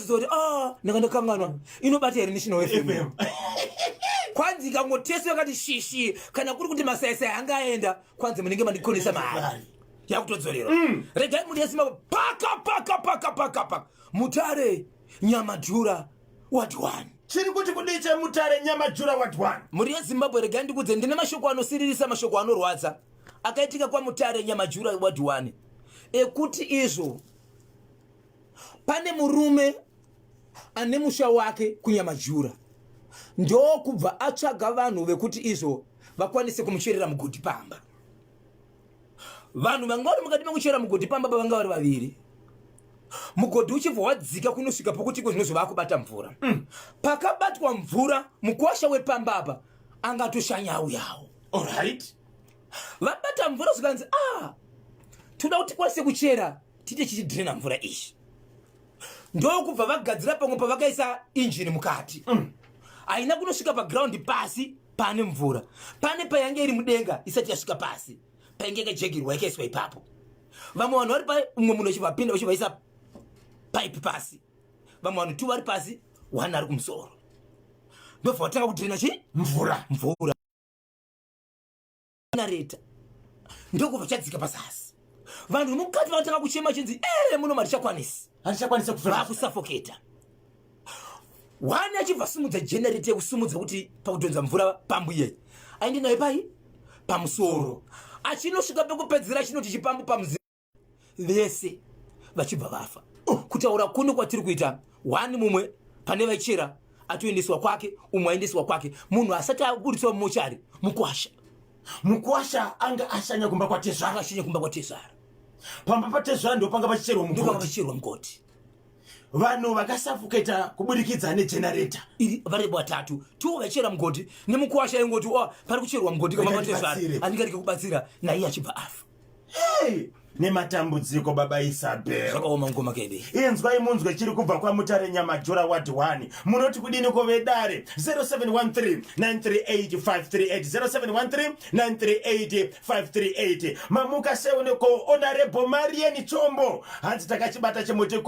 ndozizoti ndakandokanganwa inobata here National FM kwanzi ikangoteswa yakati shishi kana kuri kuti masaisai angaenda kwanzi munenge mandikonesa mari yakutodzorera regai muri yezimbabwe paka Mutare Nyamadhura what one chiri kuti kudicha Mutare Nyamadhura what one muri yezimbabwe regai ndikudze ndine mashoko anosiririsa mashoko anorwadza akaitika kwa Mutare Nyamadhura what one ekuti izvo pane murume ane musha wake kuNyamadhura ndokubva atsvaga vanhu vekuti izvo vakwanise kumucherera mugodhi pamba. Vanhu vanga vari mukati mekucherera mugodhi pamba vanga vari vaviri. Mugodhi uchibva wadzika kunosvika pokuti zvinozova kubata mvura. Pakabatwa mvura mukwasha wepamba apa angatoshanya uyawo. All right. Vabata mvura zvikanzi toda kuti tikwanise kuchera tite chichidhirena mvura ishi. Ndokubva vagadzira pamwe pavakaisa injini mukati. Aina kunosvika paground pasi pane mvura. Pane payange iri mudenga isati yasvika pasi. Payange yakajegirwa yakaiswa ipapo. Vamwe vanhu vari pa umwe munhu achivapinda vachivaisa pipe pasi. Vamwe vanhu tu vari pasi, one ari kumusoro. Ndobva watanga kudhirena chi? Mvura. Nareta. Ndokubva chadzika pasasi. Vanhu mukati vanotanga kuchema chinzi muno marichakwanisi. Harichakwanisa kufura kusafoketa. Wani achibva simudza generator yekusumudza kuti pakudhonza mvura pambu iye. Aende nayo pai pamusoro. Achinosvika pekupedzera chinoti chipambu pamuzera. Vese vachibva vafa. Kutaura kuno kwatiri kuita wani mumwe pane vaichera atoendeswa kwake umwe aendeswa kwake. Munhu asati abudiswa mumochari Mukwasha anga ashanya kumba kwa Tezvara. Pamba pa Tezvara ndo panga pachicherwa mugodhi. Vanhu vakasafuketa kubudikidza negenerator. Vari vatatu. Tu vachera mugodhi nemukwasha ingoti pari kucherwa mugodhi kama Tezvara. Andingarike kubatsira naye achibva afa. Nematambudziko baba Isabel. Zvakaoma ngoma kede. Inzwai munzwe chiri kubva kwa Mutare Nyamadhura what one. Munoti kudini kovedare 0713-938-538 0713-938-538. Mamuka seune ko Honorable Marieni Chombo. Hanzi takachibata chemote